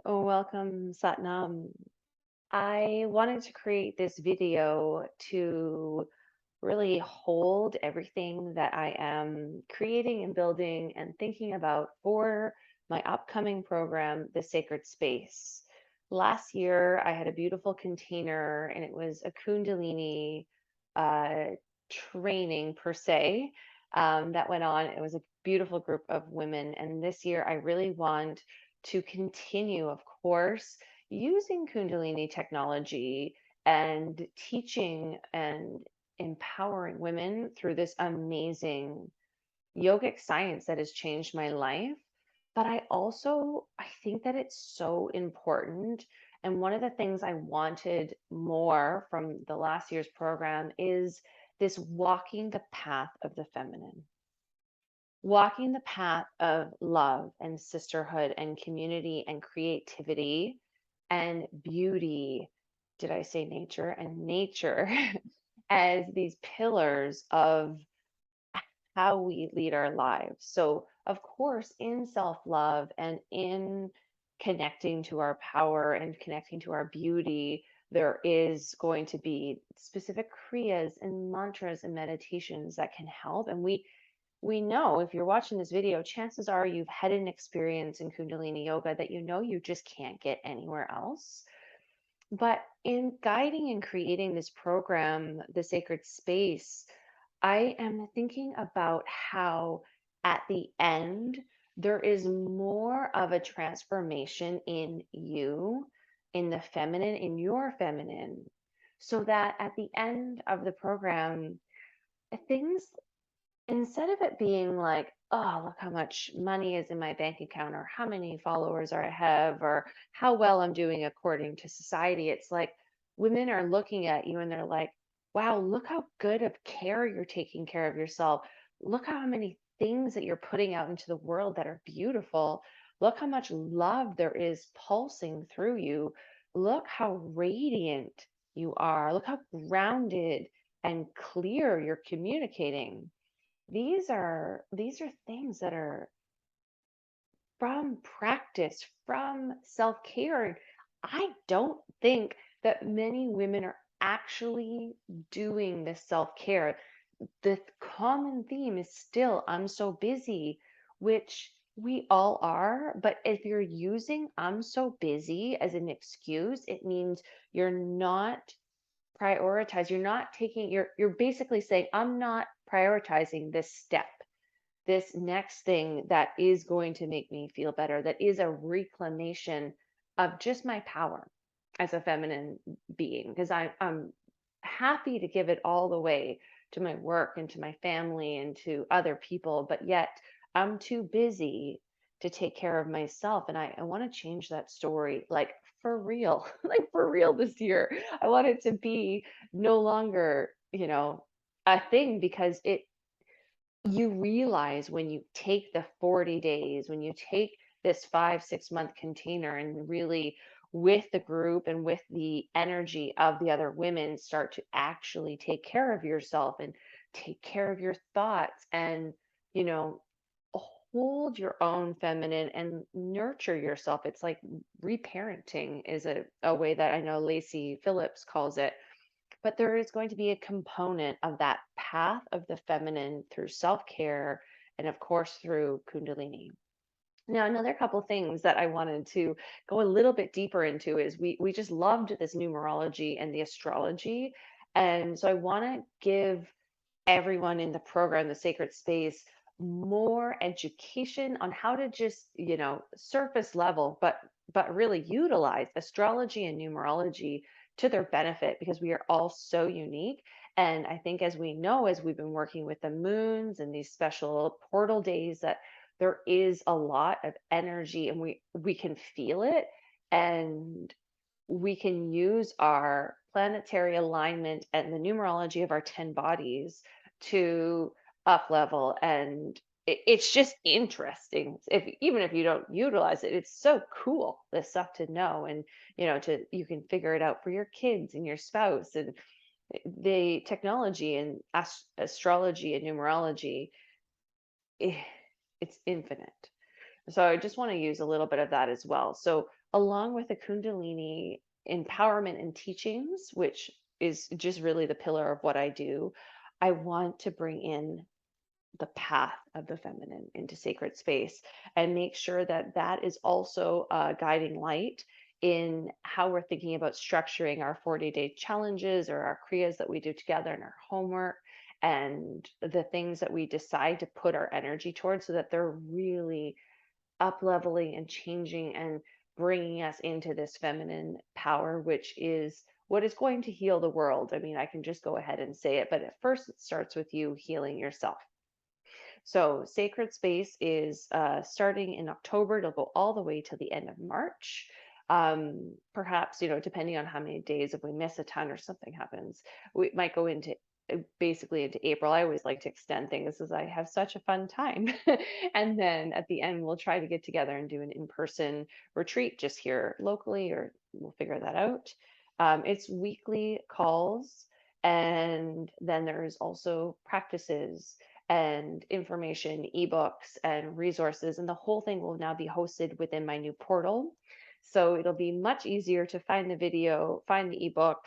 Oh, welcome, Satnam. I wanted to create this video to really hold everything that I am creating and building and thinking about for my upcoming program, The Sacred Space. Last year, I had a beautiful container and it was a kundalini uh, training per se that went on. It was a beautiful group of women. And this year, I really want to continue, of course, using kundalini technology and teaching and empowering women through this amazing yogic science that has changed my life. But I think that it's so important. And one of the things I wanted more from the last year's program is this walking the path of the feminine, walking the path of love and sisterhood and community and creativity and beauty. Did I say nature? And nature as these pillars of how we lead our lives. So, of course, in self love and in connecting to our power and connecting to our beauty, there is going to be specific kriyas and mantras and meditations that can help. And we know if you're watching this video, chances are you've had an experience in Kundalini yoga that you know you just can't get anywhere else. But in guiding and creating this program, The Sacred Space, I am thinking about how at the end, there is more of a transformation in you, in the feminine, in your feminine, so that at the end of the program, things, instead of it being like, oh, look how much money is in my bank account, or how many followers I have, or how well I'm doing according to society, it's like women are looking at you and they're like, wow, look how good of care you're taking care of yourself. Look how many things that you're putting out into the world that are beautiful. Look how much love there is pulsing through you. Look how radiant you are. Look how grounded and clear you're communicating. These are things that are from practice, from self-care. I don't think that many women are actually doing this self-care. The common theme is still, I'm so busy, which we all are. But if you're using I'm so busy as an excuse, it means you're not you're not taking, you're basically saying, I'm not prioritizing this step, this next thing that is going to make me feel better, that is a reclamation of just my power as a feminine being, because I'm happy to give it all the way to my work and to my family and to other people, but yet I'm too busy to take care of myself. And I want to change that story, like for real, like for real this year. I want it to be no longer, a thing, because you realize when you take the 40 days, when you take this 5, 6 month container and really with the group and with the energy of the other women start to actually take care of yourself and take care of your thoughts and, you know, hold your own feminine and nurture yourself. It's like reparenting is a way that I know Lacey Phillips calls it, but there is going to be a component of that path of the feminine through self care and, of course, through Kundalini. Now, another couple things that I wanted to go a little bit deeper into is we just loved this numerology and the astrology. And so I want to give everyone in the program, the sacred space, more education on how to just, surface level, but really utilize astrology and numerology to their benefit, because we are all so unique. And I think, as we know, as we've been working with the moons and these special portal days, that there is a lot of energy and we can feel it, and we can use our planetary alignment and the numerology of our 10 bodies to up level. And it's just interesting, if even if you don't utilize it, it's so cool, this stuff to know. And to you can figure it out for your kids and your spouse. And the technology and astrology and numerology, eh, it's infinite. So I just want to use a little bit of that as well. So along with the kundalini empowerment and teachings, which is just really the pillar of what I do, I want to bring in the path of the feminine into sacred space and make sure that that is also a guiding light in how we're thinking about structuring our 40-day challenges or our kriyas that we do together and our homework and the things that we decide to put our energy towards so that they're really up leveling and changing and bringing us into this feminine power, which is what is going to heal the world. I mean, I can just go ahead and say it, but at first it starts with you healing yourself. So Sacred Space is starting in October. It'll go all the way to the end of March. Perhaps, depending on how many days, if we miss a ton or something happens, we might go into basically into April. I always like to extend things as I have such a fun time. And then at the end, we'll try to get together and do an in-person retreat just here locally, or we'll figure that out. It's weekly calls. And then there's also practices and information, ebooks, and resources. And the whole thing will now be hosted within my new portal. So it'll be much easier to find the video, find the ebook,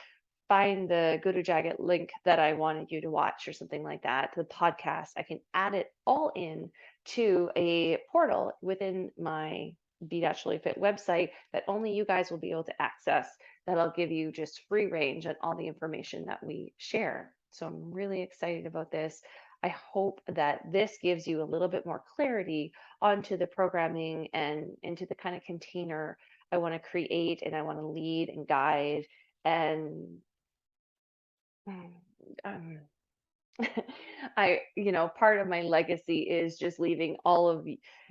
find the Guru Jagat link that I wanted you to watch or something like that, the podcast. I can add it all in to a portal within my Be Naturally Fit website that only you guys will be able to access. That'll give you just free range on all the information that we share. So I'm really excited about this. I hope that this gives you a little bit more clarity onto the programming and into the kind of container I want to create and I want to lead and guide. And um, part of my legacy is just leaving all of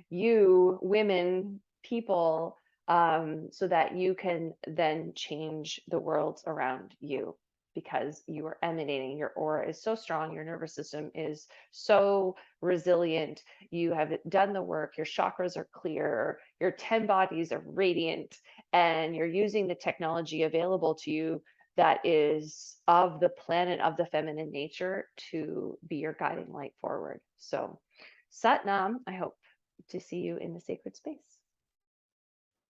you women, people, so that you can then change the world around you because you are emanating. Your aura is so strong, your nervous system is so resilient. You have done the work, your chakras are clear, your 10 bodies are radiant, and you're using the technology available to you that is of the planet of the feminine nature to be your guiding light forward. So, Sat Nam, I hope to see you in the sacred space.